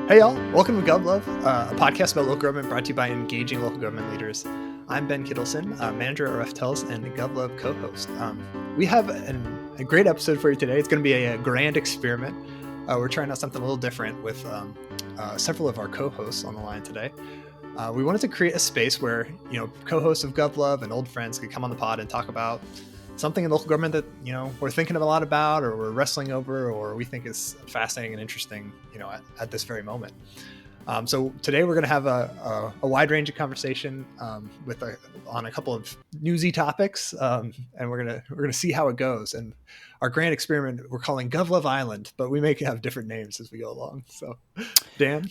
Hey y'all, welcome to GovLove, a podcast about local government brought to you by engaging local government leaders. I'm Ben Kittleson, manager at Upholds and the GovLove Co-host. We have a great episode for you today. It's going to be a grand experiment. We're trying out something a little different with several of our co-hosts on the line today. We wanted to create a space where, co-hosts of GovLove and old friends could come on the pod and talk about something in local government that, we're thinking a lot about, or we're wrestling over, or we think is fascinating and interesting, at this very moment. So today we're going to have a wide range of conversation on a couple of newsy topics, and we're gonna see how it goes. And our grand experiment we're calling GovLove Island, but we may have different names as we go along. So, Dan,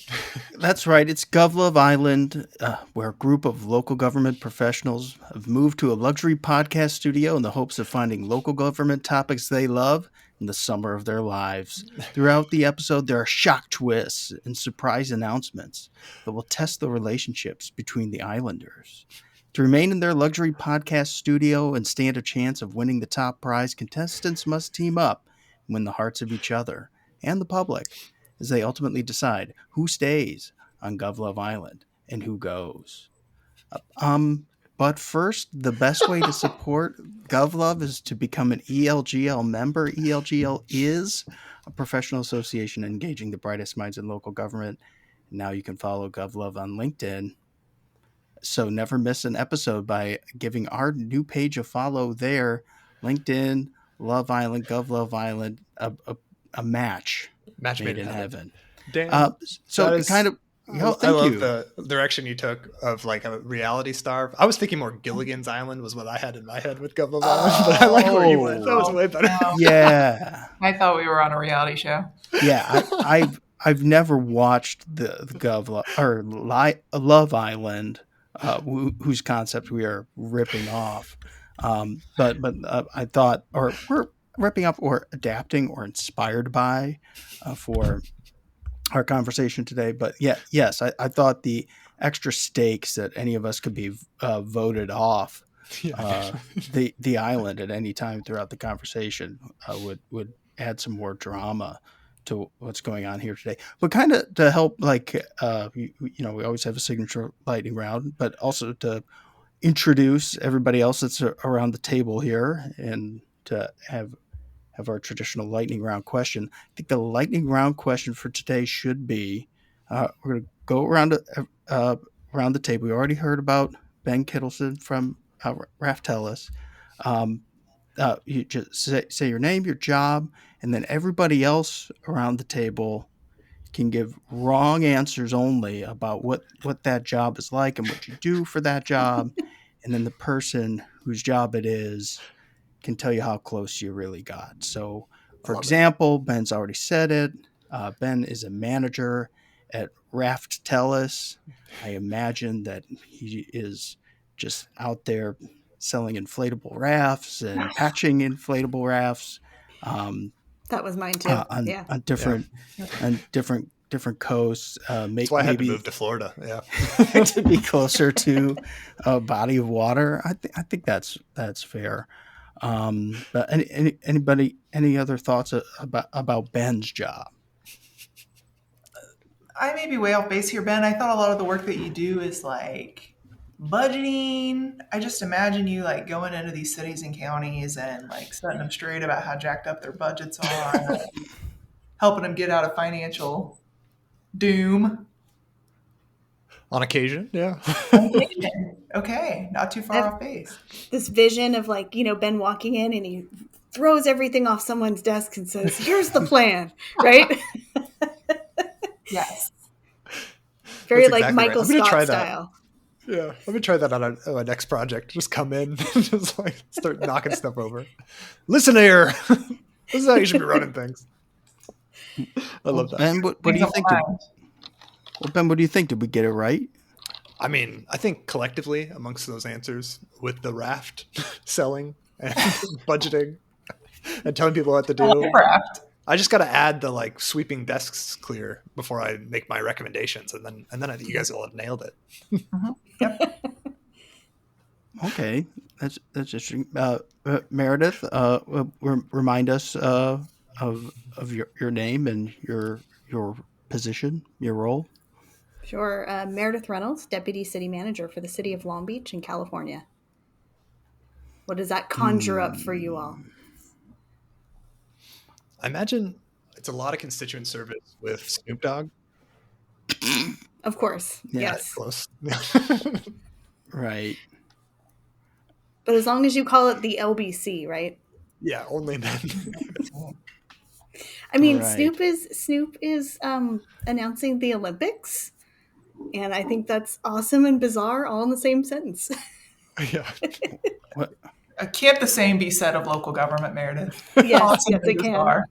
that's right. It's GovLove Island, where a group of local government professionals have moved to a luxury podcast studio in the hopes of finding local government topics they love in the summer of their lives. Throughout the episode, there are shock twists and surprise announcements that will test the relationships between the islanders. To remain in their luxury podcast studio and stand a chance of winning the top prize, contestants must team up and win the hearts of each other and the public as they ultimately decide who stays on GovLove Island and who goes. But first, the best way to support GovLove is to become an ELGL member. ELGL is a professional association engaging the brightest minds in local government. Now you can follow GovLove on LinkedIn. So never miss an episode by giving our new page a follow there. LinkedIn, Love Island, GovLove Island, a match made in heaven. Dan, Thank I love you. the direction you took of like a reality star. I was thinking more Gilligan's Island was what I had in my head with GovLove Island, but I like where you went. That was way better. Yeah, I thought we were on a reality show. Yeah, I've never watched the GovLove or Love Island, whose concept we are ripping off. But I thought, or we're ripping off, or adapting, or inspired by, for our conversation today. But yes, I thought the extra stakes that any of us could be voted off the island at any time throughout the conversation would add some more drama to what's going on here today. But kind of to help, we always have a signature lightning round, but also to introduce everybody else that's around the table here and to have our traditional lightning round question. I think the lightning round question for today should be, we're going to go around the table. We already heard about Ben Kittleson from Raftelis. You just say your name, your job, and then everybody else around the table can give wrong answers only about what that job is like and what you do for that job. And then the person whose job it is can tell you how close you really got. So, for example, Ben's already said it. Ben is a manager at Raftelis. I imagine that he is just out there selling inflatable rafts and patching inflatable rafts. That was mine too. On different coasts. That's why I had to move to Florida. Yeah, to be closer to a body of water. I think that's fair. But any other thoughts about Ben's job? I may be way off base here, Ben. I thought a lot of the work that you do is like budgeting. I just imagine you like going into these cities and counties and like setting them straight about how jacked up their budgets are, helping them get out of financial doom. On occasion, yeah. Okay, not too far off base. This vision of Ben walking in and he throws everything off someone's desk and says, "Here's the plan," right? Yes. Very That's like exactly Michael right. Scott style. Yeah, let me try that on a next project. Just come in, just like start knocking stuff over. Listen here, this is how you should be running things. I love that. Ben, what do you think? Ben, what do you think? Did we get it right? I mean, I think collectively amongst those answers, with the raft selling and budgeting and telling people what to do, I just got to add the like sweeping desks clear before I make my recommendations, and then I think you guys will have nailed it. Mm-hmm. Yep. Okay, that's interesting. Meredith, remind us of your name and your position, your role? Sure. Meredith Reynolds, Deputy City Manager for the City of Long Beach in California. What does that conjure up for you all? I imagine it's a lot of constituent service with Snoop Dogg. Of course, Yeah. yes. Close. Right. But as long as you call it the LBC, right? Yeah, only then. I mean, Right. Snoop is announcing the Olympics, and I think that's awesome and bizarre all in the same sentence. Yeah. What? Can't the same be said of local government, Meredith? Yes, Awesome yes, it and can. bizarre.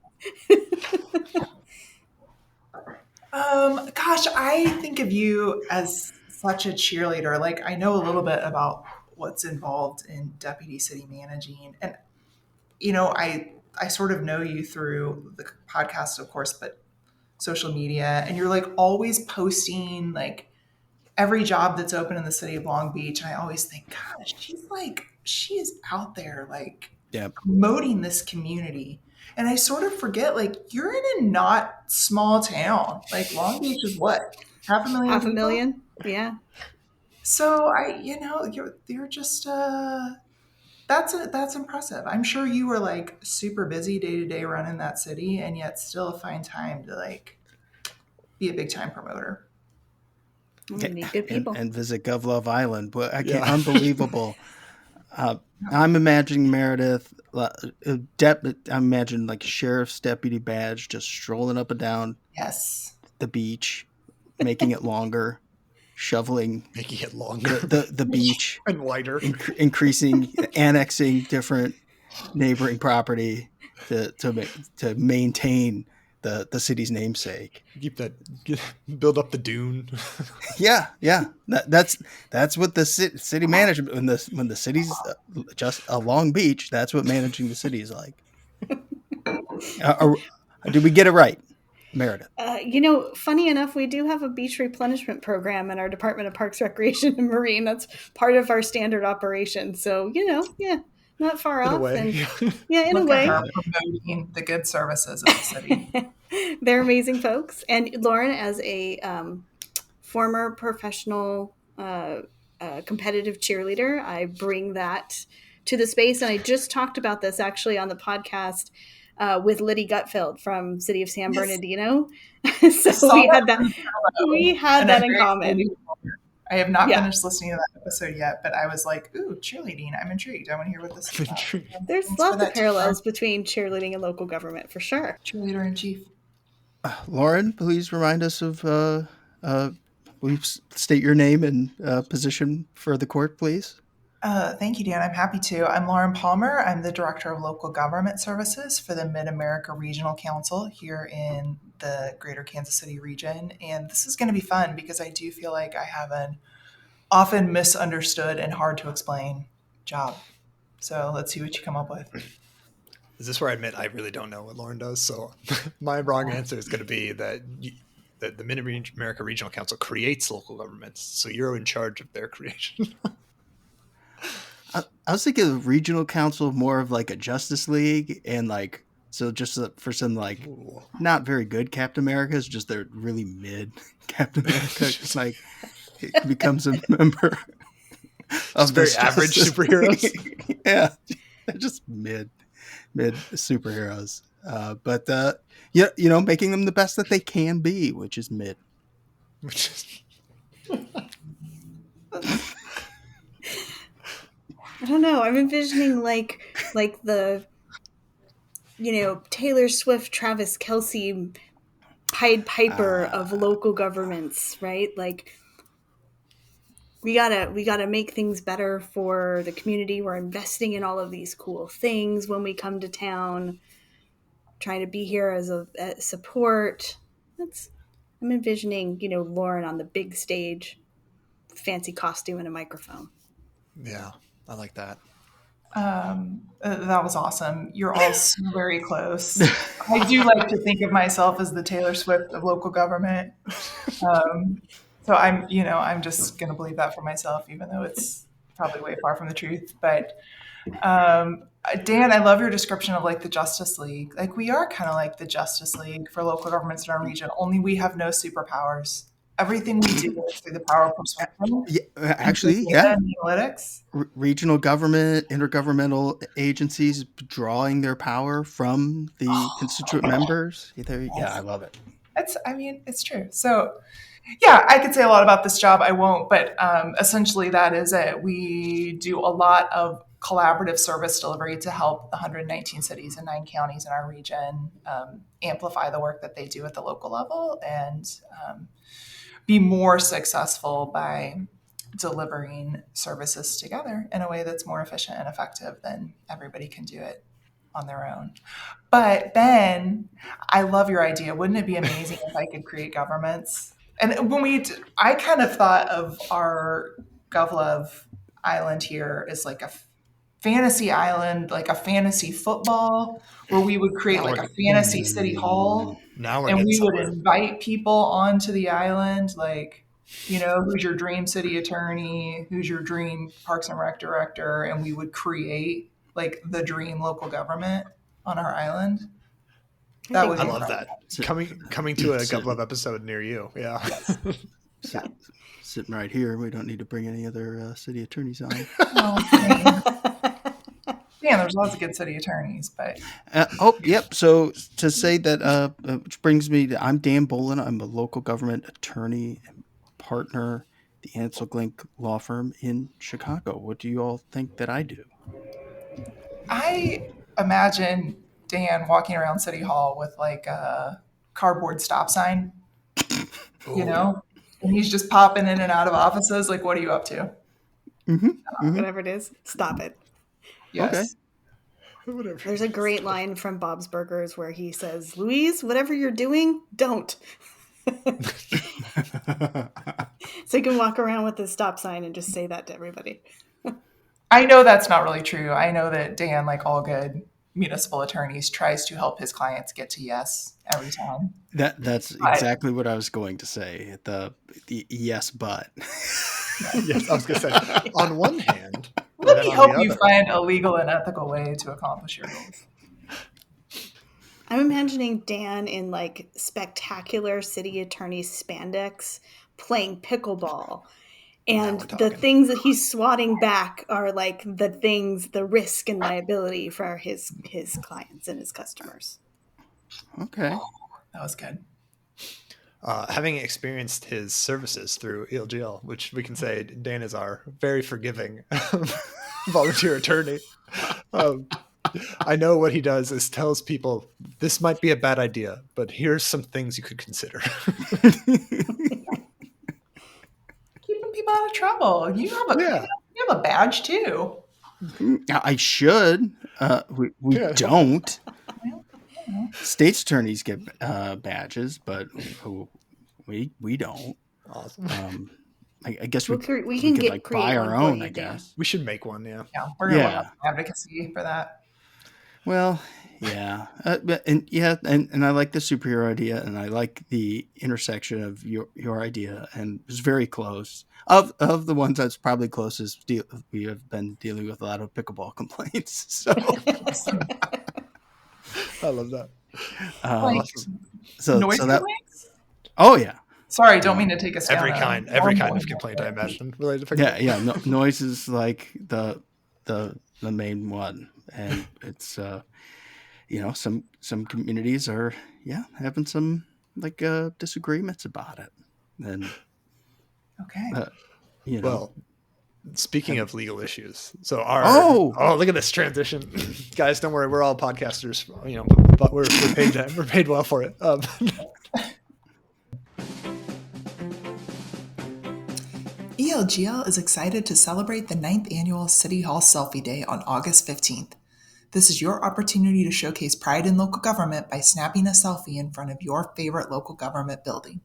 Gosh, I think of you as such a cheerleader. Like, I know a little bit about what's involved in deputy city managing, and I sort of know you through the podcast, of course, but social media, and you're like always posting like every job that's open in the city of Long Beach, and I always think, gosh, she is out there like Yeah. promoting this community. And I sort of forget, like, you're in a not small town. Like, Long Beach is what? 500,000 Half a people? million? Yeah. So you're just that's impressive. I'm sure you were like super busy day to day running that city, and yet still find time to like be a big time promoter. We need good people. And visit GovLove Island. But I can't, Yeah. unbelievable. I'm imagining Meredith, I imagine like sheriff's deputy badge, just strolling up and down Yes. the beach, making it longer, shoveling Making it longer the beach, and wider. increasing, annexing different neighboring property to maintain the city's namesake. Build up the dune. Yeah. That's what the city management when the city's just a Long Beach. That's what managing the city is like. Did we get it right, Meredith? Funny enough, we do have a beach replenishment program in our Department of Parks, Recreation, and Marine. That's part of our standard operation. So, not far In off. a way. And, in Look a way. at her promoting the good services of the city. They're amazing folks. And Lauren, as a former professional competitive cheerleader, I bring that to the space. And I just talked about this actually on the podcast with Liddy Gutfeld from City of San Bernardino. So we had that in common. I have not finished listening to that episode yet, but I was like, ooh, cheerleading. I'm intrigued. I want to hear what this is about. There's lots of parallels between cheerleading and local government, for sure. Cheerleader in chief. Lauren, please remind us of, please state your name and position for the court, please. Thank you, Dan. I'm happy to. I'm Lauren Palmer. I'm the Director of Local Government Services for the Mid-America Regional Council here in the Greater Kansas City region. And this is going to be fun because I do feel like I have an often misunderstood and hard to explain job. So let's see what you come up with. Is this where I admit I really don't know what Lauren does? So my wrong answer is going to be that the Mid-America Regional Council creates local governments. So you're in charge of their creation. I was thinking of regional council more of like a Justice League, and like, so just for some like not very good Captain Americas, just they're really mid Captain America, just like it becomes a member of very average superheroes. Yeah, they're just mid superheroes, but making them the best that they can be, which is mid. I don't know. I'm envisioning like the, Taylor Swift, Travis Kelce, Pied Piper of local governments, right? Like we gotta make things better for the community. We're investing in all of these cool things when we come to town, trying to be here as a support. I'm envisioning, Lauren on the big stage, fancy costume and a microphone. Yeah. I like that. That was awesome. You're all so very close. I do like to think of myself as the Taylor Swift of local government. So I'm just going to believe that for myself, even though it's probably way far from the truth. But Dan, I love your description of like the Justice League. Like we are kind of like the Justice League for local governments in our region, only we have no superpowers. Everything we do is through the power of persuasion Yeah, and through actually, data yeah. and analytics. Regional government, intergovernmental agencies drawing their power from the constituent members. Yeah, I love it. It's true. So, yeah, I could say a lot about this job. I won't, but essentially that is it. We do a lot of collaborative service delivery to help the 119 cities and 9 counties in our region amplify the work that they do at the local level and be more successful by delivering services together in a way that's more efficient and effective than everybody can do it on their own. But Ben, I love your idea. Wouldn't it be amazing if I could create governments? And I kind of thought of our GovLove Island here as like a fantasy island, like a fantasy football, where we would create like a fantasy city hall, Now we're and getting we would somewhere. invite people onto the island, like, who's your dream city attorney, who's your dream Parks and Rec director, and we would create like the dream local government on our island. That would I be love that. Coming to a GovLove episode near you. Yeah. Sitting right here. We don't need to bring any other city attorneys on. Man, there's lots of good city attorneys, but yep. So to say that, which brings me to, I'm Dan Bolin. I'm a local government attorney and partner, at the Ansel Glink law firm in Chicago. What do you all think that I do? I imagine Dan walking around City Hall with like a cardboard stop sign, and he's just popping in and out of offices. Like, what are you up to? Whatever it is, stop it. Yes. Okay. There's a great line from Bob's Burgers where he says, "Louise, whatever you're doing, don't." So you can walk around with the stop sign and just say that to everybody. I know that's not really true. I know that Dan, like all good municipal attorneys, tries to help his clients get to yes every time. That's exactly what I was going to say. The yes, but. Yes, I was going to say, on one hand, let me help you find a legal and ethical way to accomplish your goals. I'm imagining Dan in like spectacular city attorney spandex playing pickleball. And the things that he's swatting back are like the risk and liability for his clients and his customers. Okay. That was good. Having experienced his services through ELGL, which we can say Dan is our very forgiving volunteer attorney. I know what he does is tells people this might be a bad idea, but here's some things you could consider. Keeping people out of trouble. You have a badge too. I should. We don't. State's attorneys get badges, but we don't. Awesome. I guess we can get like buy our own. I guess we should make one. Yeah. Yeah, we're gonna have advocacy for that. Well, yeah, and I like the superhero idea, and I like the intersection of your idea, and it's very close. Of the ones that's probably closest, we have been dealing with a lot of pickleball complaints. So. I love that. Noise complaints? Oh yeah. Sorry, don't mean to take us every down kind of complaint, I imagine, related to pickleball. Yeah. Noise is like the main one, and it's some communities are having some like disagreements about it, and well. Speaking of legal issues, so look at this transition, guys! Don't worry, we're all podcasters, but we're paid well for it. ELGL is excited to celebrate the 9th annual City Hall Selfie Day on August 15th. This is your opportunity to showcase pride in local government by snapping a selfie in front of your favorite local government building.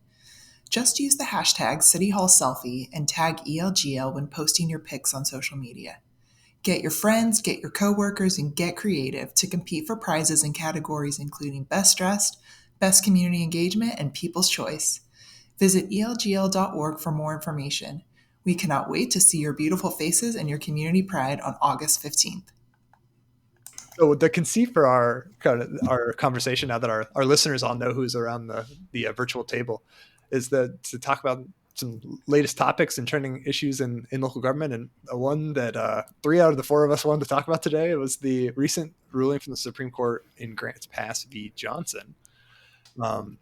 Just use the hashtag CityHallSelfie and tag ELGL when posting your pics on social media. Get your friends, get your coworkers, and get creative to compete for prizes in categories including Best Dressed, Best Community Engagement, and People's Choice. Visit elgl.org for more information. We cannot wait to see your beautiful faces and your community pride on August 15th. So the conceit for our conversation, now that our listeners all know who's around the virtual table, is that to talk about some latest topics and trending issues in local government. And the one that 3 out of the 4 of us wanted to talk about today was the recent ruling from the Supreme Court in Grants Pass v. Johnson. And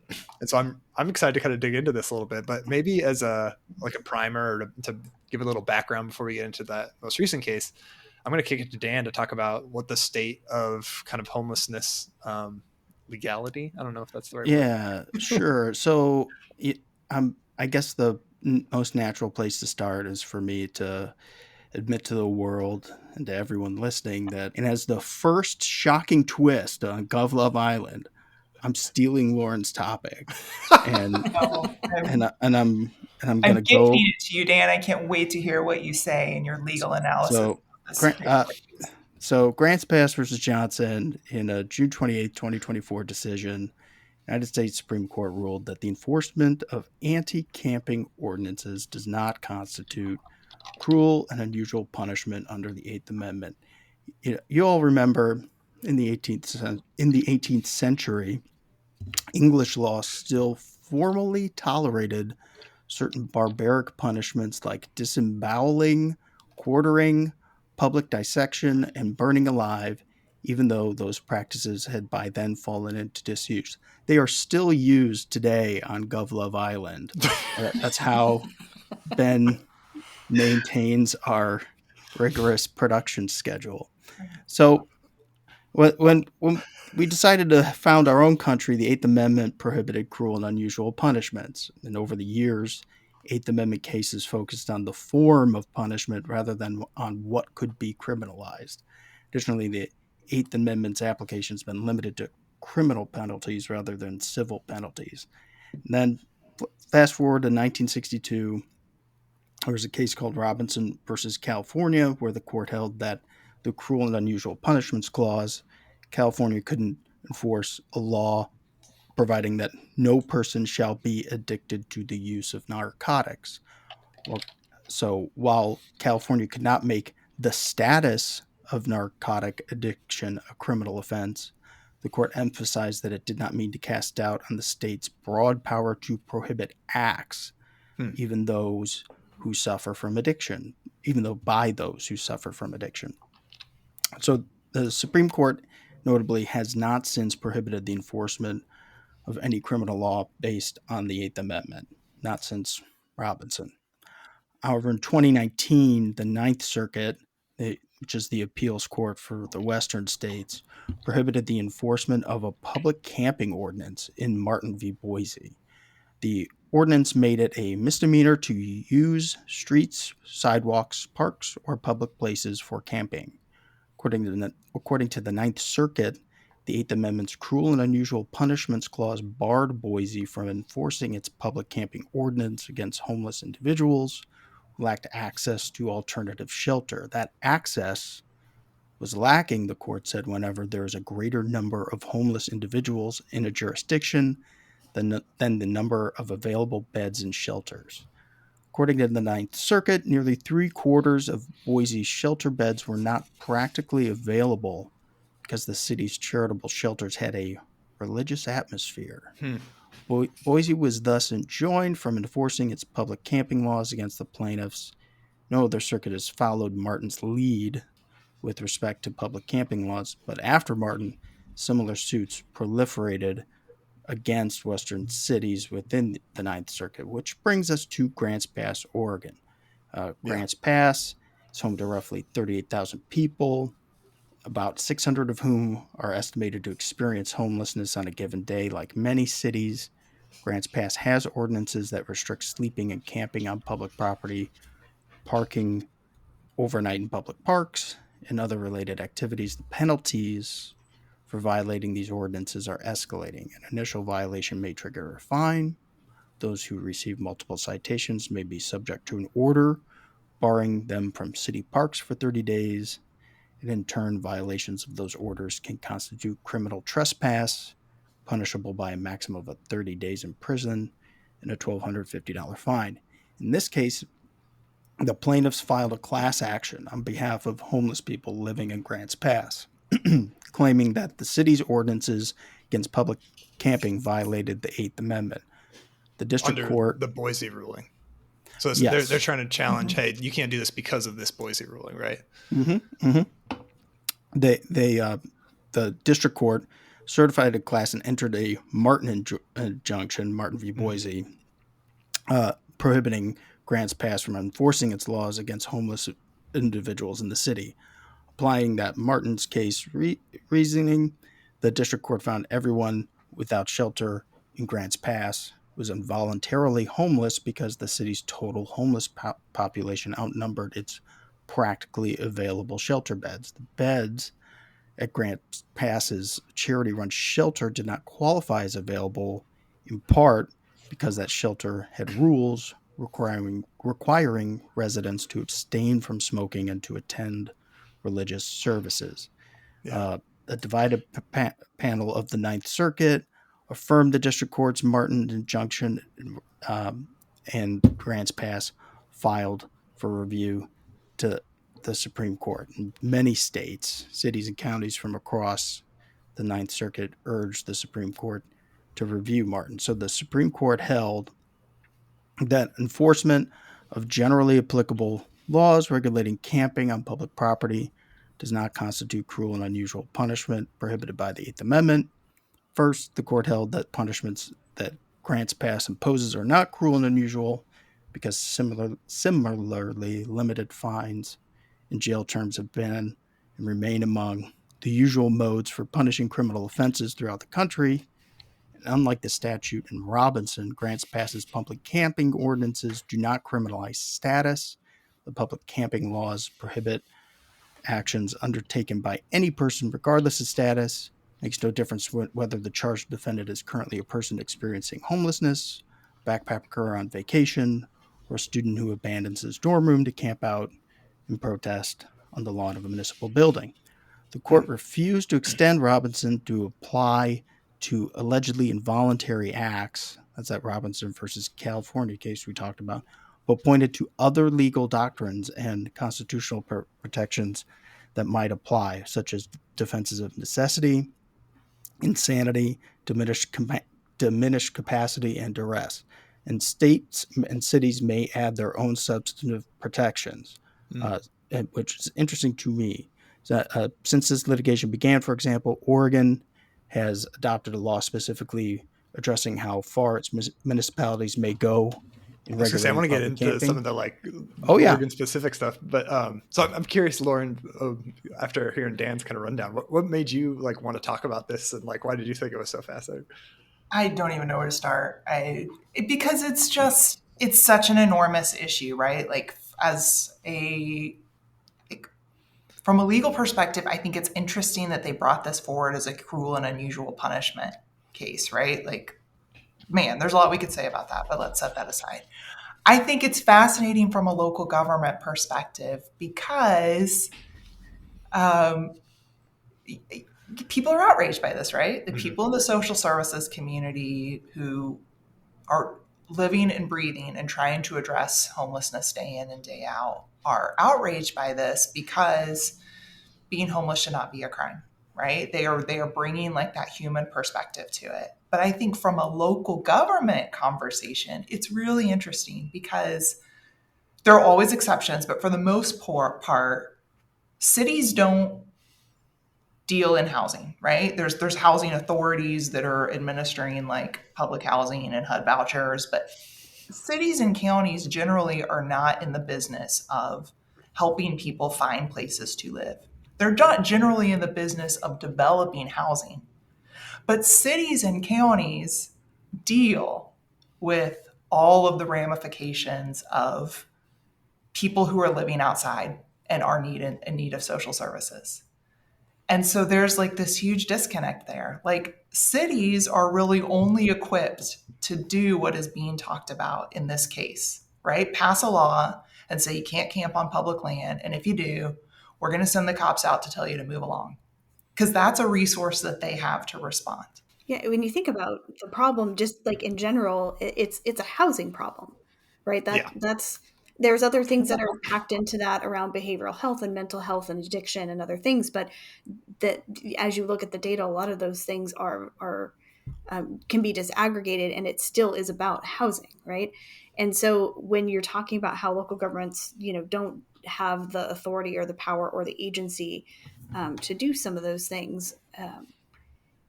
so I'm excited to kind of dig into this a little bit, but maybe as a primer, or to give a little background before we get into that most recent case, I'm going to kick it to Dan to talk about what the state of kind of homelessness legality. I don't know if that's the right word. Yeah, sure. So I guess the most natural place to start is for me to admit to the world and to everyone listening that it has the first shocking twist on GovLove Island. I'm stealing Lauren's topic, and No, I'm I'm gonna gifting go. it to you, Dan. I can't wait to hear what you say in your legal analysis. So, of this Grant, Supreme Court case. so Grants Pass versus Johnson in a June 28th, 2024 decision, United States Supreme Court ruled that the enforcement of anti-camping ordinances does not constitute cruel and unusual punishment under the Eighth Amendment. You all remember in the 18th century, English law still formally tolerated certain barbaric punishments like disemboweling, quartering, public dissection, and burning alive, even though those practices had by then fallen into disuse. They are still used today on GovLove Island. That's how Ben maintains our rigorous production schedule. So when we decided to found our own country, the Eighth Amendment prohibited cruel and unusual punishments. And over the years, Eighth Amendment cases focused on the form of punishment rather than on what could be criminalized. Additionally, the Eighth Amendment's application has been limited to criminal penalties rather than civil penalties. And then fast forward to 1962, there was a case called Robinson versus California, where the court held that the Cruel and Unusual Punishments Clause, California couldn't enforce a law providing that no person shall be addicted to the use of narcotics. So while California could not make the status of narcotic addiction a criminal offense, the court emphasized that it did not mean to cast doubt on the state's broad power to prohibit acts, even those who suffer from addiction, even though by those who suffer from addiction. So the Supreme Court notably has not since prohibited the enforcement of any criminal law based on the Eighth Amendment, not since Robinson. However, in 2019, the Ninth Circuit, which is the appeals court for the Western states, prohibited the enforcement of a public camping ordinance in Martin v. Boise. The ordinance made it a misdemeanor to use streets, sidewalks, parks, or public places for camping. According to the Ninth Circuit, the Eighth Amendment's Cruel and Unusual Punishments Clause barred Boise from enforcing its public camping ordinance against homeless individuals who lacked access to alternative shelter. That access was lacking, the court said, whenever there is a greater number of homeless individuals in a jurisdiction than the number of available beds and shelters. According to the Ninth Circuit, nearly 3/4 of Boise's shelter beds were not practically available because the city's charitable shelters had a religious atmosphere. Boise was thus enjoined from enforcing its public camping laws against the plaintiffs. No other circuit has followed Martin's lead with respect to public camping laws, but after Martin, similar suits proliferated against Western cities within the Ninth Circuit, which brings us to Grants Pass, Oregon. Grants Pass is home to roughly 38,000 people, about 600 of whom are estimated to experience homelessness on a given day. Like many cities, Grants Pass has ordinances that restrict sleeping and camping on public property, parking overnight in public parks, and other related activities. The penalties for violating these ordinances are escalating. An initial violation may trigger a fine. Those who receive multiple citations may be subject to an order barring them from city parks for 30 days. And in turn, violations of those orders can constitute criminal trespass, punishable by a maximum of 30 days in prison and a $1,250 fine. In this case, the plaintiffs filed a class action on behalf of homeless people living in Grants Pass, claiming that the city's ordinances against public camping violated the Eighth Amendment. The district Under court, the Boise ruling. So yes, they're trying to challenge, hey, you can't do this because of this Boise ruling, right? The district court certified a class and entered a Martin injunction, Martin v. Boise, prohibiting grants passed from enforcing its laws against homeless individuals in the city. Applying that Martin's case reasoning, the district court found everyone without shelter in Grants Pass was involuntarily homeless because the city's total homeless population outnumbered its practically available shelter beds. The beds at Grants Pass's charity-run shelter did not qualify as available, in part because that shelter had rules requiring residents to abstain from smoking and to attend religious services. Yeah. A divided panel of the Ninth Circuit affirmed the district court's Martin injunction, and Grants Pass filed for review to the Supreme Court. In many states, cities, and counties from across the Ninth Circuit urged the Supreme Court to review Martin. So the Supreme Court held that enforcement of generally applicable laws regulating camping on public property does not constitute cruel and unusual punishment prohibited by the Eighth Amendment. First, the court held that punishments that Grants Pass imposes are not cruel and unusual because similarly limited fines and jail terms have been and remain among the usual modes for punishing criminal offenses throughout the country. And unlike the statute in Robinson, Grants Pass's public camping ordinances do not criminalize status. The public camping laws prohibit actions undertaken by any person regardless of status. Makes no difference whether the charged defendant is currently a person experiencing homelessness, a backpacker on vacation, or a student who abandons his dorm room to camp out in protest on the lawn of a municipal building. The court refused to extend Robinson to apply to allegedly involuntary acts. That's that Robinson versus California case we talked about, but pointed to other legal doctrines and constitutional protections that might apply, such as defenses of necessity, insanity, diminished capacity, and duress. And states and cities may add their own substantive protections, which is interesting to me. Since this litigation began, for example, Oregon has adopted a law specifically addressing how far its municipalities may go in regulating I want to get public into camping. some of the Oregon specific stuff, but so I'm curious, Lauren, after hearing Dan's kind of rundown, what made you want to talk about this, and why did you think it was so fascinating? I don't even know where to start. Because it's such an enormous issue, right? From a legal perspective, I think it's interesting that they brought this forward as a cruel and unusual punishment case, right? Man, there's a lot we could say about that, but let's set that aside. I think it's fascinating from a local government perspective because people are outraged by this, right? The people in the social services community who are living and breathing and trying to address homelessness day in and day out are outraged by this because being homeless should not be a crime, right? They are bringing that human perspective to it. But I think from a local government conversation, it's really interesting because there are always exceptions, but for the most part, cities don't deal in housing, right? There's housing authorities that are administering public housing and HUD vouchers, but cities and counties generally are not in the business of helping people find places to live. They're not generally in the business of developing housing. But cities and counties deal with all of the ramifications of people who are living outside and are in need of social services. And so there's this huge disconnect there. Cities are really only equipped to do what is being talked about in this case, right? Pass a law and say you can't camp on public land. And if you do, we're going to send the cops out to tell you to move along. Because that's a resource that they have to respond. Yeah, when you think about the problem, just in general, it's a housing problem, right? That's there's other things that are packed into that around behavioral health and mental health and addiction and other things, but that as you look at the data, a lot of those things are can be disaggregated, and it still is about housing, right? And so when you're talking about how local governments, don't have the authority or the power or the agency to do some of those things,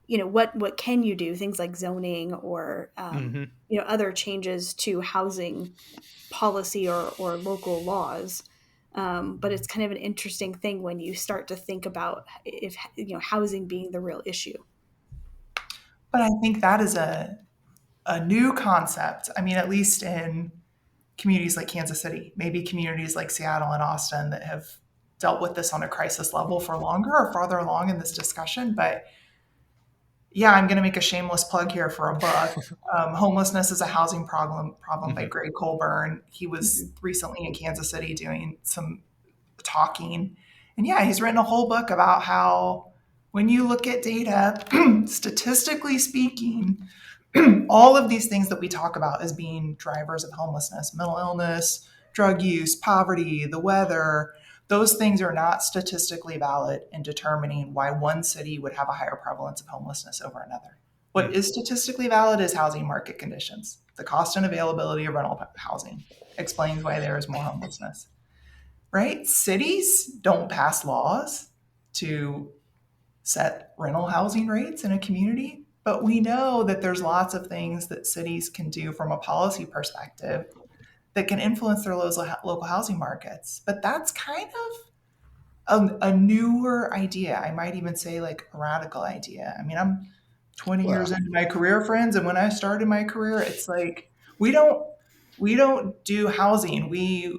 what can you do? Things like zoning or other changes to housing policy or local laws. But it's kind of an interesting thing when you start to think about if housing being the real issue. But I think that is a new concept. I mean, at least in communities like Kansas City, maybe communities like Seattle and Austin that have dealt with this on a crisis level for longer or farther along in this discussion. But yeah, I'm going to make a shameless plug here for a book. Homelessness is a Housing Problem by Greg Colburn. He was recently in Kansas City doing some talking. And yeah, he's written a whole book about how when you look at data, statistically speaking, all of these things that we talk about as being drivers of homelessness, mental illness, drug use, poverty, the weather, those things are not statistically valid in determining why one city would have a higher prevalence of homelessness over another. What is statistically valid is housing market conditions. The cost and availability of rental housing explains why there is more homelessness, right? Cities don't pass laws to set rental housing rates in a community, but we know that there's lots of things that cities can do from a policy perspective that can influence their local housing markets. But that's kind of a newer idea. I might even say like a radical idea. I mean, I'm 20 years into my career, friends, and when I started my career, it's like we don't do housing. We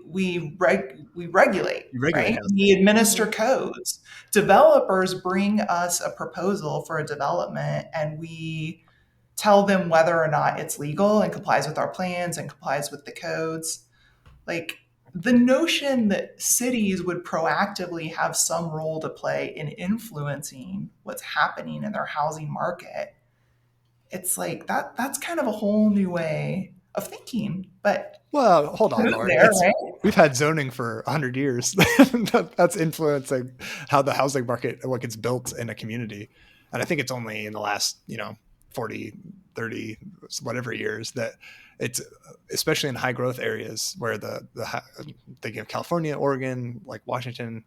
regulate, right? housing. We administer codes. Developers bring us a proposal for a development, and we tell them whether or not it's legal and complies with our plans and complies with the codes. Like the notion that cities would proactively have some role to play in influencing what's happening in their housing market, it's like that's kind of a whole new way of thinking. But well, hold on, Lauren. right? We've had zoning for 100 years. That's influencing how the housing market, what gets built in a community. And I think it's only in the last, 40, 30, whatever years that it's, especially in high growth areas where thinking of California, Oregon, like Washington,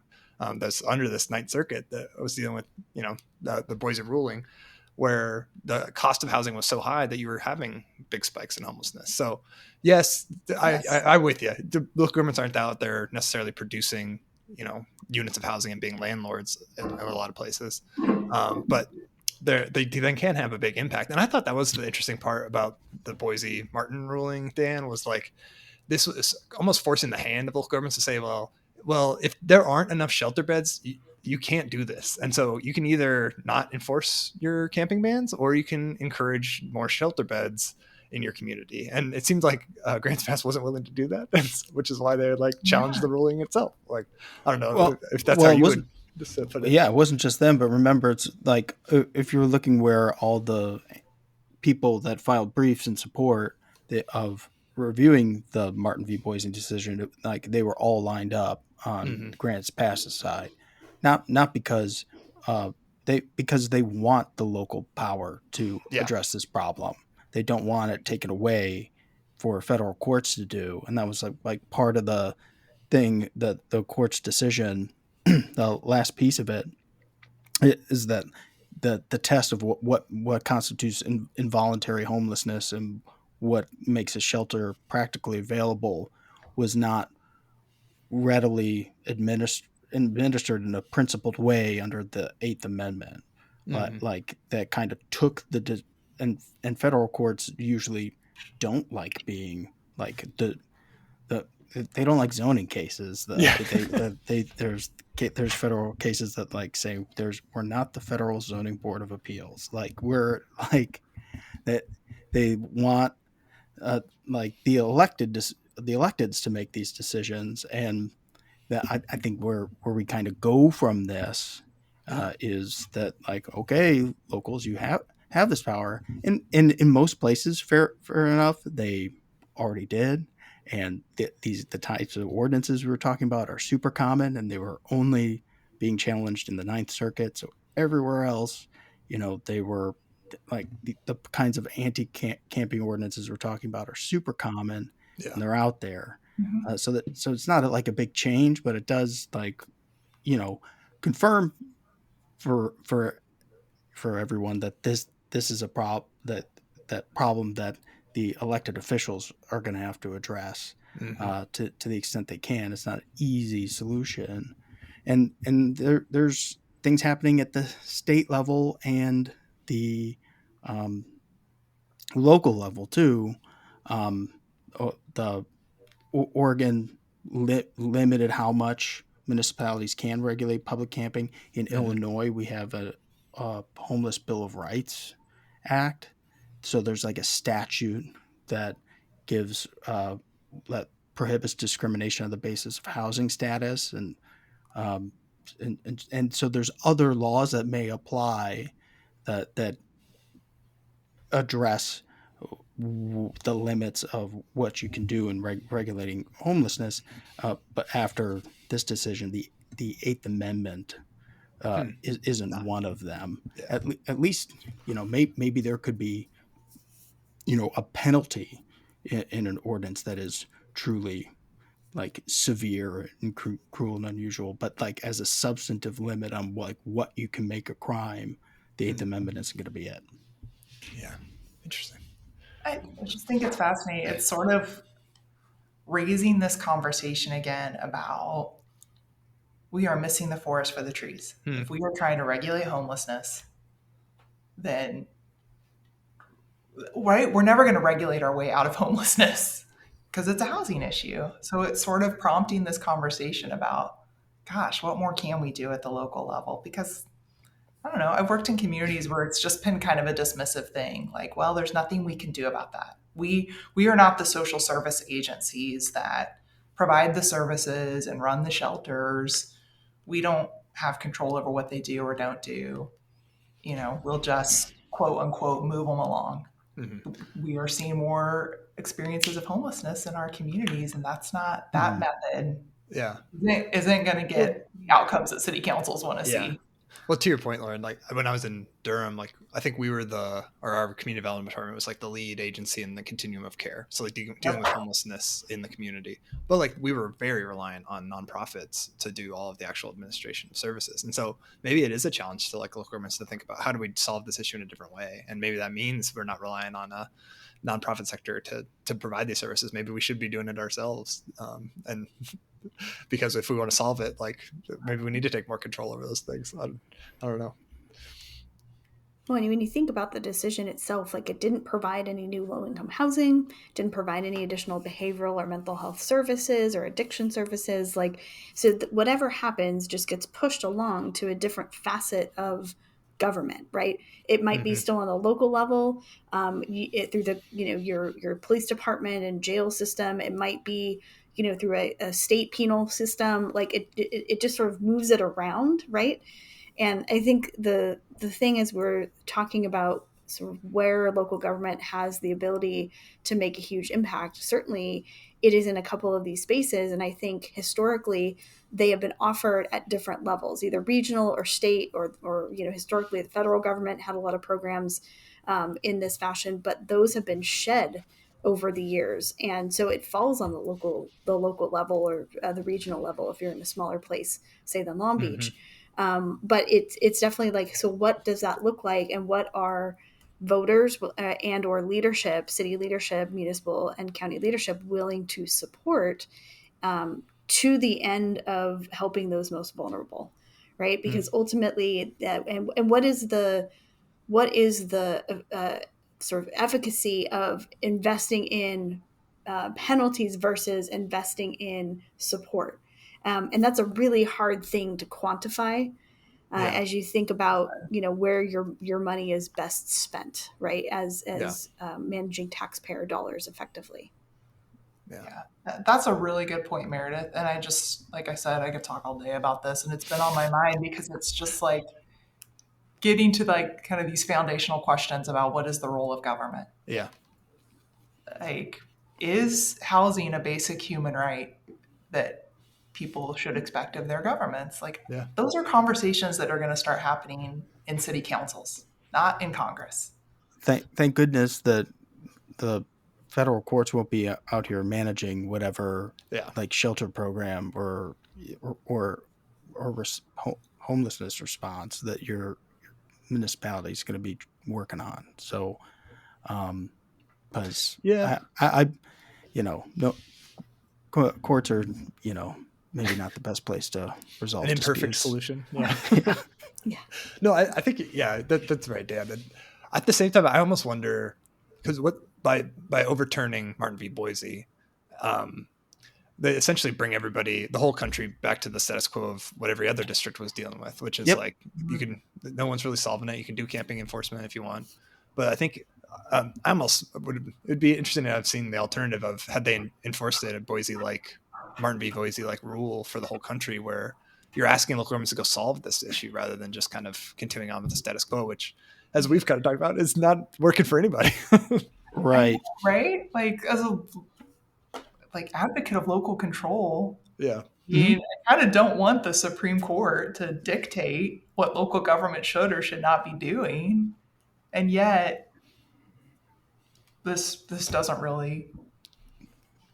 that's under this Ninth Circuit that was dealing with, the Boise ruling, where the cost of housing was so high that you were having big spikes in homelessness. So yes, I'm with you. The local governments aren't out there necessarily producing, units of housing and being landlords in a lot of places. But they then can have a big impact. And I thought that was the interesting part about the Boise Martin ruling, Dan, was like, this was almost forcing the hand of local governments to say, well, if there aren't enough shelter beds, you can't do this. And so you can either not enforce your camping bans or you can encourage more shelter beds in your community. And it seems like Grants Pass wasn't willing to do that, which is why they challenged the ruling itself. Like, I don't know if that's how you would just put it. Yeah, it wasn't just them, but remember, it's like if you're looking where all the people that filed briefs in support of reviewing the Martin v. Boise decision, like they were all lined up on Grants Pass's side. Not because they want the local power to address this problem. They don't want it taken away for federal courts to do. And that was like part of the thing that the court's decision, the last piece of it, is that the test of what constitutes involuntary homelessness and what makes a shelter practically available was not readily administered in a principled way under the Eighth Amendment. Like that kind of took and federal courts usually don't like being like they don't like zoning cases. There's federal cases that like say we're not the Federal Zoning Board of Appeals. Like we're like that they want like the electeds to make these decisions. And that I think where we kind of go from this is that like, okay, locals, you have this power, and in most places, fair enough, they already did, And the types of ordinances we were talking about are super common, and they were only being challenged in the Ninth Circuit. So everywhere else, they were like the kinds of anti-camping ordinances we're talking about are super common, Yeah. and they're out there. Mhm. So it's not like a big change, but it does confirm for everyone that this is a problem that the elected officials are going to have to address to the extent they can. It's not an easy solution, and there's things happening at the state level and the um, local level too. The Oregon limited how much municipalities can regulate public camping. In Illinois, we have a Homeless Bill of Rights Act. So there's like a statute that gives that prohibits discrimination on the basis of housing status, um, and so there's other laws that may apply that address the limits of what you can do in regulating homelessness. But after this decision, the Eighth Amendment isn't one of them. Yeah. At least, maybe there could be, a penalty in an ordinance that is truly like severe and cruel and unusual, but like as a substantive limit on like what you can make a crime, the Eighth Amendment isn't going to be it. Yeah. Interesting. I just think it's fascinating. It's sort of raising this conversation again about we are missing the forest for the trees. If we are trying to regulate homelessness, then we're never going to regulate our way out of homelessness because it's a housing issue. So it's sort of prompting this conversation about, gosh, what more can we do at the local level? Because I don't know, I've worked in communities where it's just been kind of a dismissive thing. Like, well, there's nothing we can do about that. We are not the social service agencies that provide the services and run the shelters. We don't have control over what they do or don't do. We'll just quote unquote move them along. We are seeing more experiences of homelessness in our communities, and that's not that method. Yeah. Isn't going to get the outcomes that city councils want to see. Well, to your point, Lauren, like when I was in Durham, like I think we were our community development department was like the lead agency in the continuum of care. So like dealing with homelessness in the community. But like we were very reliant on nonprofits to do all of the actual administration of services. And so maybe it is a challenge to like local governments to think about how do we solve this issue in a different way? And maybe that means we're not relying on a nonprofit sector to provide these services. Maybe we should be doing it ourselves. And because if we want to solve it, like maybe we need to take more control over those things. I don't know. Well, and when you think about the decision itself, like it didn't provide any new low-income housing, didn't provide any additional behavioral or mental health services or addiction services. Like, so whatever happens just gets pushed along to a different facet of government, right? It might be still on the local level, through the your police department and jail system. It might be through a state penal system. Like it just sort of moves it around, right? And I think the thing is we're talking about sort of where local government has the ability to make a huge impact. Certainly it is in a couple of these spaces. And I think historically they have been offered at different levels, either regional or state or historically the federal government had a lot of programs in this fashion, but those have been shed over the years. And so it falls on the local level or the regional level if you're in a smaller place, say than Long Beach. But it's definitely like, so what does that look like, and what are voters and or leadership, city leadership, municipal and county leadership willing to support to the end of helping those most vulnerable, right? Because ultimately, and what is the sort of efficacy of investing in penalties versus investing in support? And that's a really hard thing to quantify as you think about, where your money is best spent, right? As managing taxpayer dollars effectively. Yeah, that's a really good point, Meredith. And I just, like I said, I could talk all day about this, and it's been on my mind because it's just like getting to like kind of these foundational questions about what is the role of government. Yeah. Like, is housing a basic human right that people should expect of their governments? Like, Yeah. those are conversations that are going to start happening in city councils, not in Congress. Thank goodness that the federal courts won't be out here managing whatever Yeah. like shelter program or homelessness response that your municipality is going to be working on. So, because Yeah. I no courts are maybe not the best place to resolve An imperfect disputes. solution. Yeah. Yeah. No, I think that's right, Dan. And at the same time, I almost wonder because by overturning Martin v. Boise, they essentially bring the whole country back to the status quo of what every other district was dealing with, which is like no one's really solving it. You can do camping enforcement if you want, but I think it'd be interesting to have seen the alternative of had they enforced it at Boise, like Martin v. Boise, like rule for the whole country, where you're asking local governments to go solve this issue rather than just kind of continuing on with the status quo, which, as we've kind of talked about, is not working for anybody. Right. Right? Like, as a advocate of local control, Yeah. I mean, I kind of don't want the Supreme Court to dictate what local government should or should not be doing, and yet this doesn't really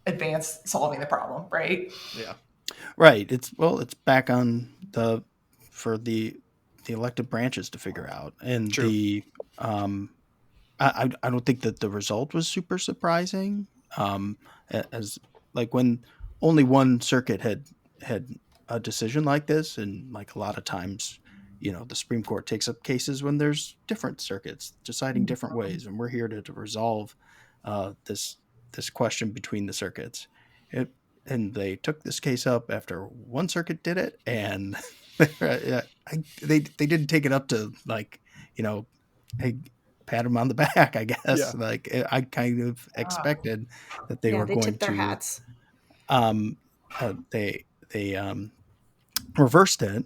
advance solving the problem, right? Yeah. Right. It's back on for the elected branches to figure out, and True. I don't think that the result was super surprising. As like when only one circuit had a decision like this, and like a lot of times, the Supreme Court takes up cases when there's different circuits deciding different ways, and we're here to resolve this question between the circuits. And they took this case up after one circuit did it, and they didn't take it up to like, hey, pat them on the back, I guess. Yeah. Like I kind of expected that they were they going tipped their to hats. They reversed it,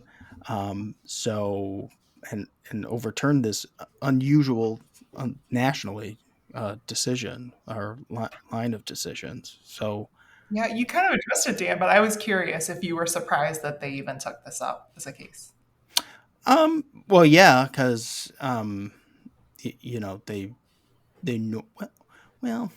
so and overturned this unusual nationally decision or line of decisions. So Yeah, you kind of addressed it, Dan, but I was curious if you were surprised that they even took this up as a case. well, yeah, because they know well.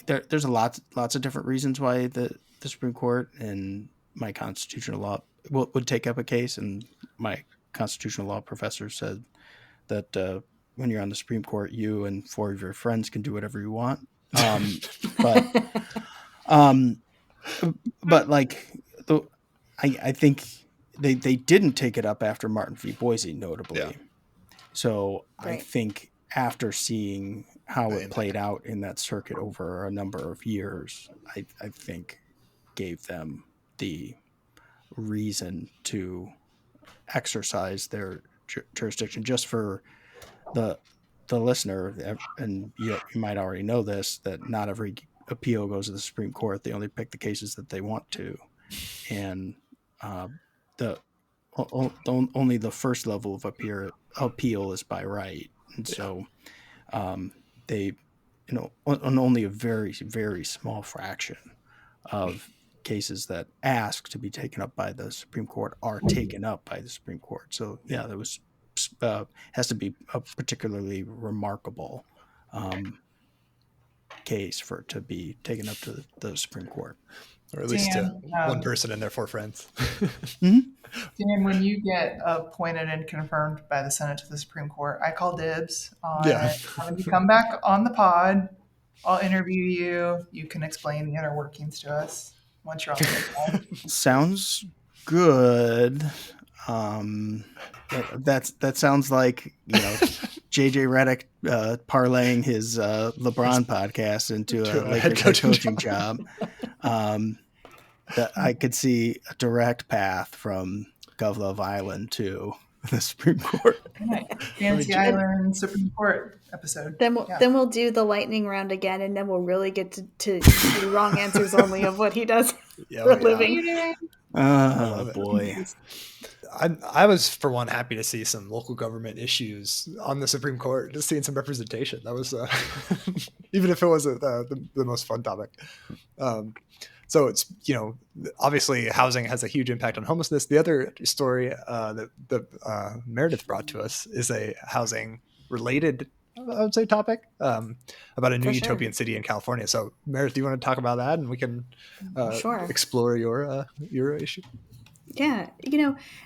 There's lots of different reasons why the Supreme Court and my constitutional law would take up a case, and my constitutional law professor said that when you're on the Supreme Court, you and 4 of your friends can do whatever you want. But like I think they didn't take it up after Martin v. Boise, notably. Yeah. So Right. I think after seeing how it played out in that circuit over a number of years, I think gave them the reason to exercise their jurisdiction. Just for the listener, and you might already know this, that not every appeal goes to the Supreme Court. They only pick the cases that they want to, and only the first level of appeal is by right, and so they, on only a very, very small fraction of cases that ask to be taken up by the Supreme Court are taken up by the Supreme Court. So yeah, there was has to be a particularly remarkable case for it to be taken up to the Supreme Court, or at least Dan, one person and their 4 friends. Dan, when you get appointed and confirmed by the Senate to the Supreme Court, I call dibs on having you come back on the pod. I'll interview you. You can explain the inner workings to us once you're on the pod. Sounds good. That sounds like JJ Redick parlaying his LeBron podcast into a Lakers head coaching job. That I could see a direct path from GovLove Island to the Supreme Court. Fancy Island Supreme Court episode. Then we'll do the lightning round again, and then we'll really get to do wrong answers only of what he does for a living. Oh boy. I was, for one, happy to see some local government issues on the Supreme Court, just seeing some representation. That was, even if it wasn't the most fun topic. So it's, obviously housing has a huge impact on homelessness. The other story that Meredith brought to us is a housing related, I would say, topic about a new utopian city in California. So Meredith, do you want to talk about that, and we can explore your issue? Yeah,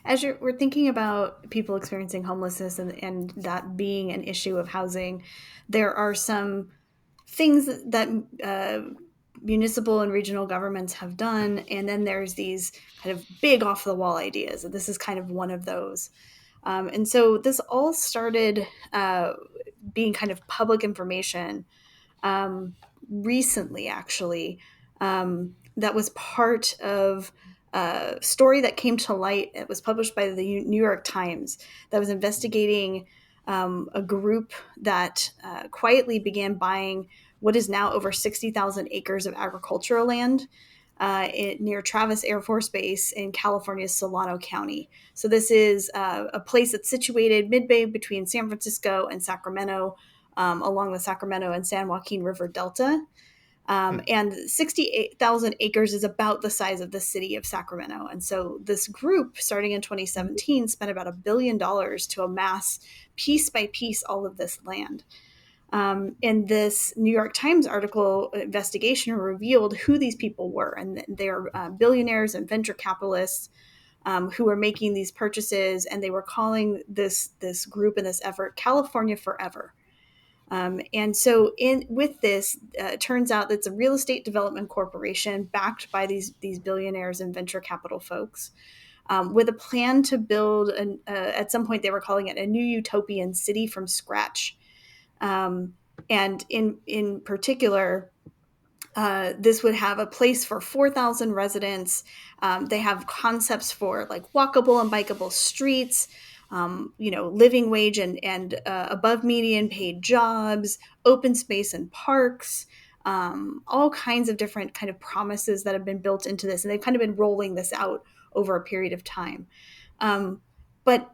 as we're thinking about people experiencing homelessness and that being an issue of housing, there are some things that municipal and regional governments have done, and then there's these kind of big off the wall ideas. This is kind of one of those. And so this all started being kind of public information recently, actually. That was part of a story that came to light. It was published by the New York Times that was investigating a group that quietly began buying what is now over 60,000 acres of agricultural land near Travis Air Force Base in California's Solano County. So this is a place that's situated midway between San Francisco and Sacramento, along the Sacramento and San Joaquin River Delta. And 68,000 acres is about the size of the city of Sacramento. And so this group, starting in 2017, spent about $1 billion to amass piece by piece all of this land. And this New York Times article investigation revealed who these people were. And they are billionaires and venture capitalists who were making these purchases. And they were calling this group and this effort California Forever. And so with this, it turns out that it's a real estate development corporation backed by these billionaires and venture capital folks with a plan to build, at some point they were calling it a new utopian city from scratch. And in particular, this would have a place for 4,000 residents. They have concepts for like walkable and bikeable streets, living wage and above median paid jobs, open space and parks, all kinds of different kind of promises that have been built into this. And they've kind of been rolling this out over a period of time. But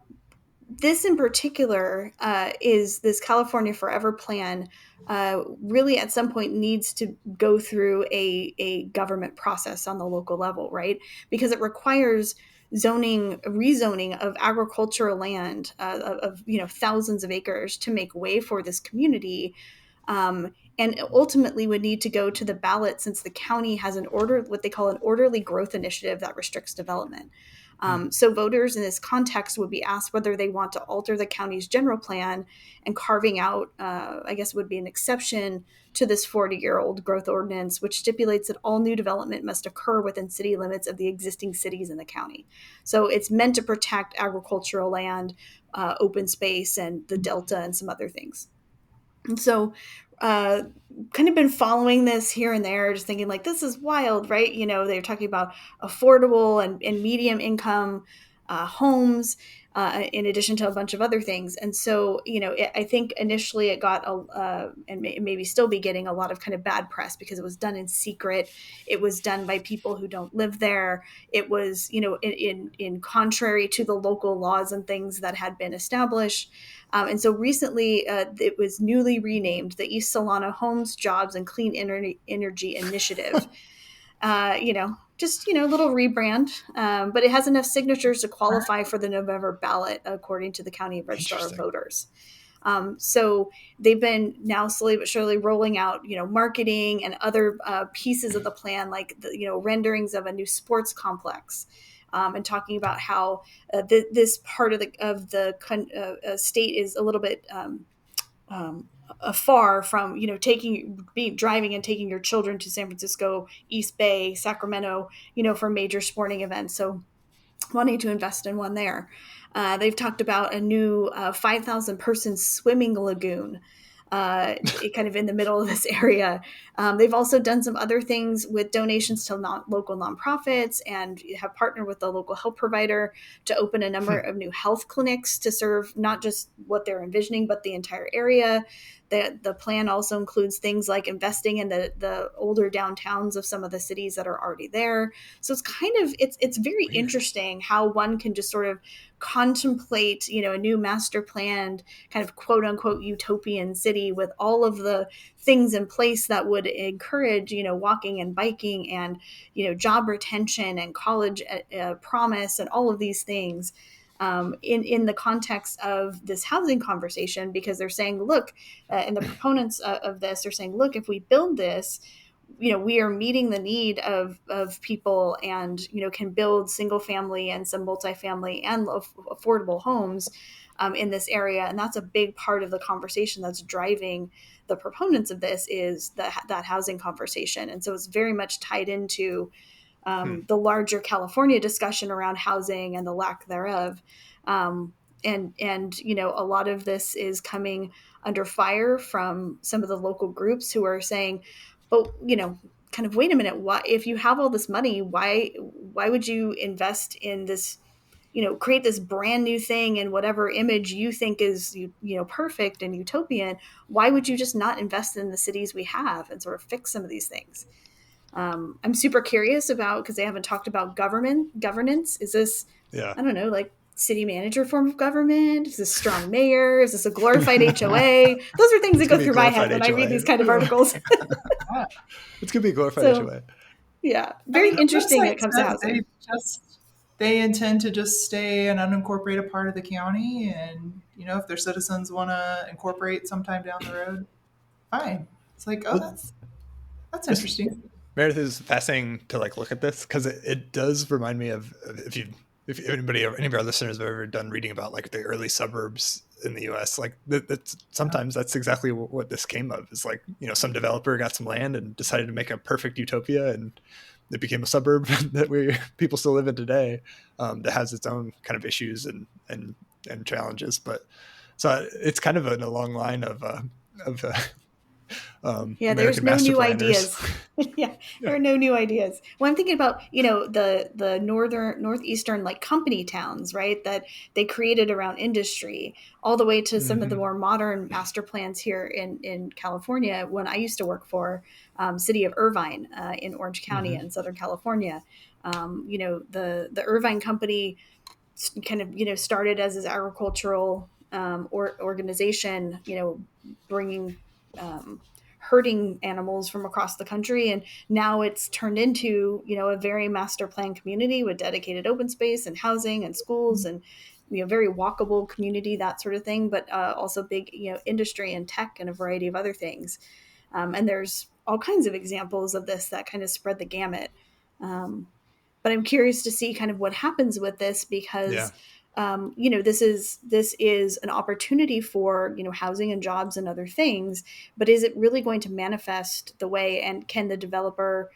this in particular is this California Forever plan really at some point needs to go through a government process on the local level, right? Because it requires rezoning of agricultural land of thousands of acres to make way for this community. And ultimately would need to go to the ballot since the county has what they call an orderly growth initiative that restricts development. So voters in this context would be asked whether they want to alter the county's general plan and carving out, I guess would be an exception to this 40-year-old growth ordinance, which stipulates that all new development must occur within city limits of the existing cities in the county. So it's meant to protect agricultural land, open space, and the Delta and some other things. And so kind of been following this here and there, just thinking like, this is wild, right? They're talking about affordable and medium income homes in addition to a bunch of other things. And so, I think initially it got, and maybe still be getting a lot of kind of bad press because it was done in secret. It was done by people who don't live there. It was, in contrary to the local laws and things that had been established. And so recently it was newly renamed the East Solano Homes, Jobs, and Clean Energy Initiative. Just a little rebrand, but it has enough signatures to qualify for the November ballot, according to the County Registrar of Voters. So they've been now slowly but surely rolling out, marketing and other pieces of the plan, like renderings of a new sports complex. And talking about how this part of the state is a little bit afar from driving and taking your children to San Francisco, East Bay, Sacramento, for major sporting events. So wanting to invest in one there. They've talked about a new 5,000 person swimming lagoon kind of in the middle of this area. They've also done some other things with donations to local nonprofits and have partnered with the local health provider to open a number of new health clinics to serve not just what they're envisioning, but the entire area. The plan also includes things like investing in the older downtowns of some of the cities that are already there. So it's very interesting how one can just sort of contemplate, a new master planned kind of quote unquote utopian city with all of the things in place that would encourage, walking and biking and, job retention and college promise and all of these things. In the context of this housing conversation, because they're saying, look, and the proponents of this are saying, look, if we build this, we are meeting the need of people and, can build single family and some multifamily and affordable homes in this area. And that's a big part of the conversation that's driving the proponents of this, is that housing conversation. And so it's very much tied into the larger California discussion around housing and the lack thereof. And a lot of this is coming under fire from some of the local groups who are saying, but, kind of, wait a minute, why, if you have all this money, why would you invest in this, create this brand new thing and whatever image you think is, perfect and utopian? Why would you just not invest in the cities we have and sort of fix some of these things? I'm super curious about, because they haven't talked about governance. Is this, I don't know, like city manager form of government? Is this strong mayor? Is this a glorified HOA? Those are things that go through my head when I read these kind of articles. It's going to be a glorified HOA. Yeah, very interesting when it comes to housing. They intend to just stay an unincorporated part of the county, and if their citizens want to incorporate sometime down the road, fine. It's like, that's interesting. Meredith, is fascinating to look at this, because it does remind me of, if any of our listeners have ever done reading about the early suburbs in the U.S., sometimes that's exactly what this came of. Is some developer got some land and decided to make a perfect utopia, and it became a suburb that people still live in today, that has its own kind of issues and challenges. But so it's kind of in a long line of there's no new ideas. There are no new ideas. Well, I'm thinking about, the northeastern company towns, right, that they created around industry, all the way to some of the more modern master plans here in California. When I used to work for city of Irvine in Orange County in Southern California, the Irvine company kind of, started as this agricultural organization, bringing herding animals from across the country. And now it's turned into, a very master plan community with dedicated open space and housing and schools and, very walkable community, that sort of thing, but also big, industry and tech and a variety of other things. And there's all kinds of examples of this that kind of spread the gamut. But I'm curious to see kind of what happens with this, because this is an opportunity for, housing and jobs and other things, but is it really going to manifest the way, and can the developer,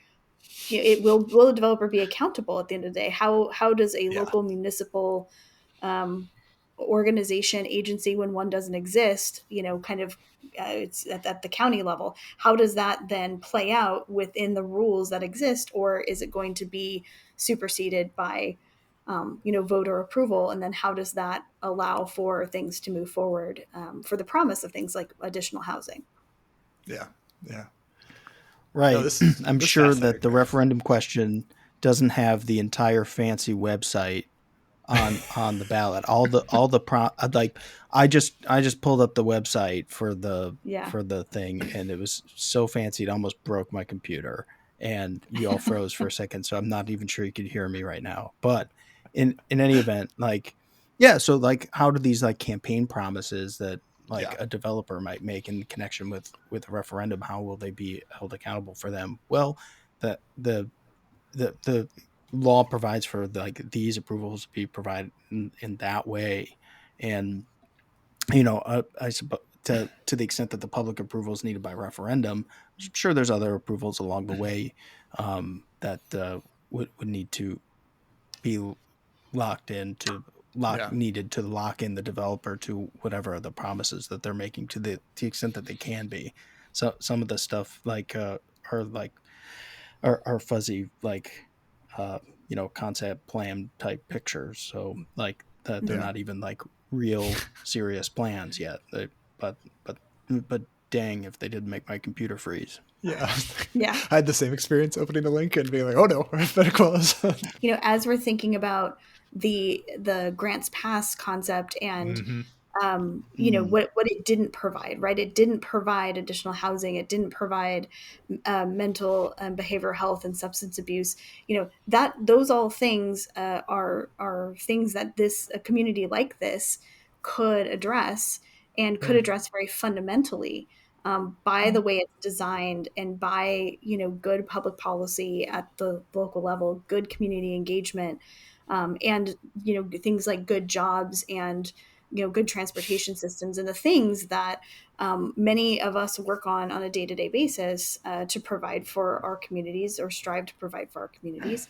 will the developer be accountable at the end of the day? How does a local municipal organization, agency, when one doesn't exist, kind of, it's at the county level, how does that then play out within the rules that exist? Or is it going to be superseded by voter approval? And then how does that allow for things to move forward, for the promise of things like additional housing? Yeah. Right. No, I'm sure that the referendum question doesn't have the entire fancy website on the ballot. I just pulled up the website for the thing, and it was so fancy it almost broke my computer, and you all froze for a second, so I'm not even sure you could hear me right now. But in any event, so how do these campaign promises that a developer might make in connection with a referendum, how will they be held accountable for them? Well, the law provides for these approvals to be provided in that way, and I suppose to the extent that the public approval is needed by referendum, I'm sure there's other approvals along the way that would need to be needed to lock in the developer to whatever the promises that they're making, to the extent that they can be. So some of the stuff are fuzzy, concept plan type pictures. So they're not even real serious plans yet. But dang if they didn't make my computer freeze. Yeah. Yeah. I had the same experience opening the link and being like, oh no, I better close. As we're thinking about the grants pass concept and Mhm. what it didn't provide, right? It didn't provide additional housing. It didn't provide mental and behavioral health and substance abuse. That those all things are things that a community like this could address and could address very fundamentally by the way it's designed and by good public policy at the local level, good community engagement, and things like good jobs and good transportation systems and the things that many of us work on a day-to-day basis to provide for our communities or strive to provide for our communities,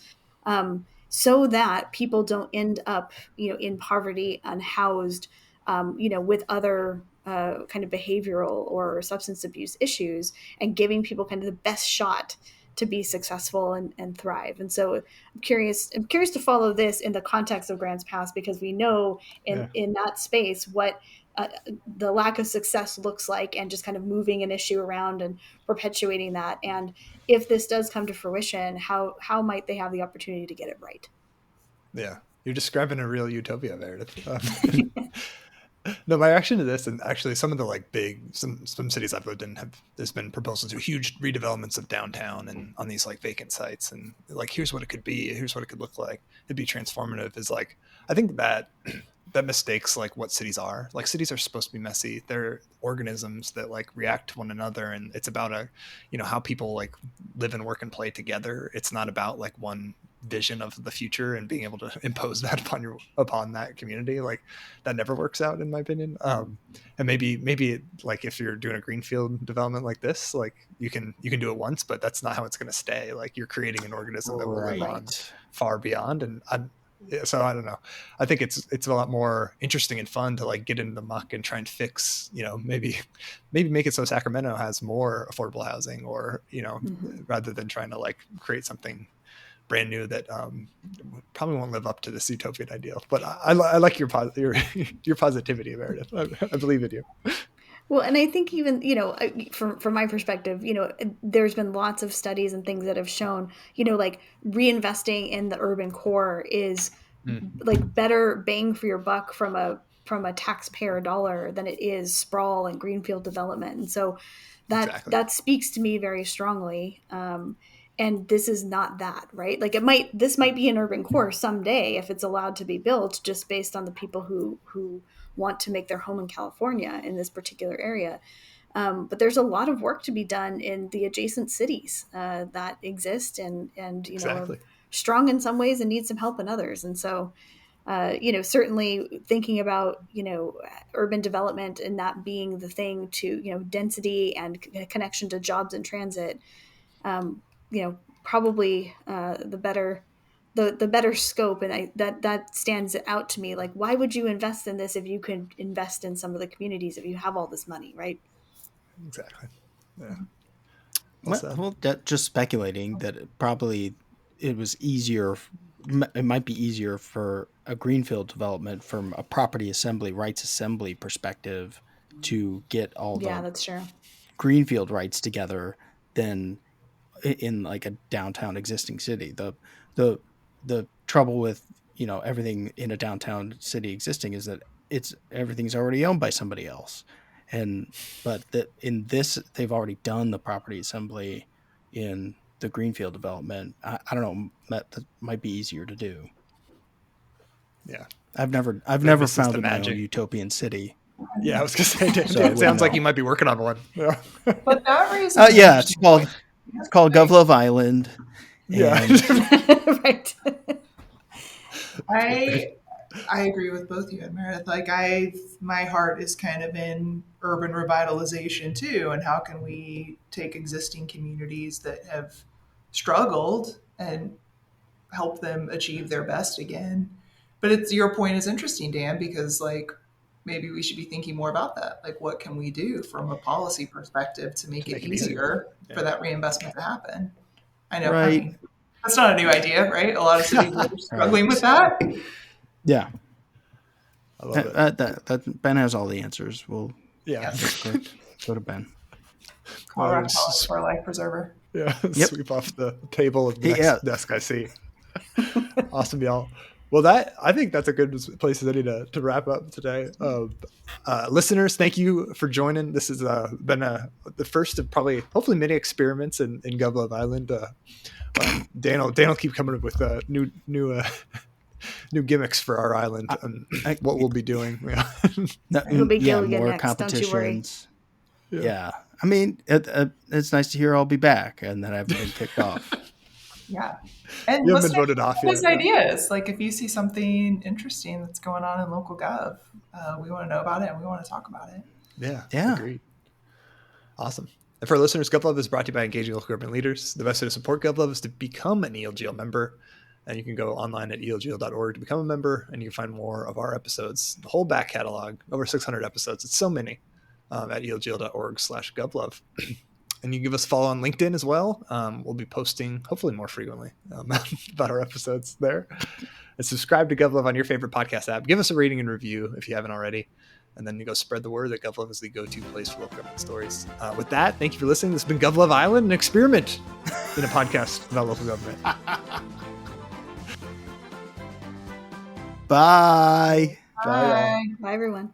so that people don't end up in poverty, unhoused, with other kind of behavioral or substance abuse issues, and giving people kind of the best shot to be successful and thrive. And so I'm curious to follow this in the context of Grants Pass, because we know in that space what the lack of success looks like, and just kind of moving an issue around and perpetuating that. And if this does come to fruition, how might they have the opportunity to get it right? Yeah. You're describing a real utopia, Meredith. No, my reaction to this, and actually some of the like some cities I've lived in there's been proposals to huge redevelopments of downtown and on these like vacant sites, and like, here's what it could be, here's what it could look like, it'd be transformative, is like, I think that mistakes like what cities are. Like, cities are supposed to be messy. They're organisms that like react to one another, and it's about how people like live and work and play together. It's not about like one vision of the future and being able to impose that upon that community. Like, that never works out, in my opinion. And maybe like, if you're doing a greenfield development like this, like you can do it once, but that's not how it's going to stay. Like, you're creating an organism that will live on far beyond. And so I don't know. I think it's a lot more interesting and fun to like get into the muck and try and fix, maybe make it so Sacramento has more affordable housing, or rather than trying to like create something brand new that probably won't live up to this utopian ideal. But I like your positivity, Meredith. I believe in you. Well, and I think even, from my perspective, there's been lots of studies and things that have shown, like reinvesting in the urban core is like better bang for your buck from a taxpayer dollar than it is sprawl and greenfield development. And so that speaks to me very strongly. And this is not that, right? Like, this might be an urban core someday if it's allowed to be built, just based on the people who want to make their home in California in this particular area. But there's a lot of work to be done in the adjacent cities that exist and are strong in some ways and need some help in others. And so, certainly thinking about, urban development and that being the thing to, density and connection to jobs and transit, probably the better scope. And that stands out to me. Like, why would you invest in this if you could invest in some of the communities, if you have all this money, right? Exactly. Yeah. Well, just speculating that it was easier. It might be easier for a greenfield development from a property rights assembly perspective to get all that's true. greenfield rights together than in like a downtown existing city. The trouble with everything in a downtown city existing is that everything's already owned by somebody else, but in this they've already done the property assembly. In the greenfield development, I don't know, that might be easier to do. Yeah, I've never founded my own utopian city. Yeah, I was gonna say, it sounds like you might be working on one. Yeah. But that raises it's called GovLove Island. Yeah. Right. I agree with both you and Meredith. Like, my heart is kind of in urban revitalization too, and how can we take existing communities that have struggled and help them achieve their best again. But your point is interesting, Dan, because like, maybe we should be thinking more about that. Like, what can we do from a policy perspective to make it easier for that reinvestment to happen? I know. Right. I mean, that's not a new idea, right? A lot of cities are struggling with that. Yeah. I love it. That Ben has all the answers. We'll Yeah. go to Ben. Call Well, Raquel for a life preserver. Yeah, Yep. sweep off the table of the next Yeah. desk I see. Awesome, y'all. Well, I think that's a good place as any to wrap up today. Listeners, thank you for joining. This has been the first of probably, hopefully, many experiments in GovLove Island. Dan will keep coming up with new gimmicks for our island and what we'll be doing. It'll be Gilligan more next, don't you worry. competitions. Yeah. I mean, it's nice to hear I'll be back and that I haven't been kicked off. Yeah. And You haven't been listeners, voted off those yet. ideas. Like if you see something interesting that's going on in local gov, we want to know about it and we want to talk about it. Yeah. Agreed. Awesome. And for our listeners, GovLove is brought to you by engaging local government leaders. The best way to support GovLove is to become an ELGL member. And you can go online at elgl.org to become a member, and you can find more of our episodes, the whole back catalog, over 600 episodes. It's so many at elgl.org/GovLove. And you can give us a follow on LinkedIn as well. We'll be posting, hopefully more frequently, about our episodes there. And subscribe to GovLove on your favorite podcast app. Give us a rating and review if you haven't already. And then you go spread the word that GovLove is the go-to place for local government stories. With that, thank you for listening. This has been GovLove Island, an experiment in a podcast about local government. Bye. Bye, y'all. Bye, everyone.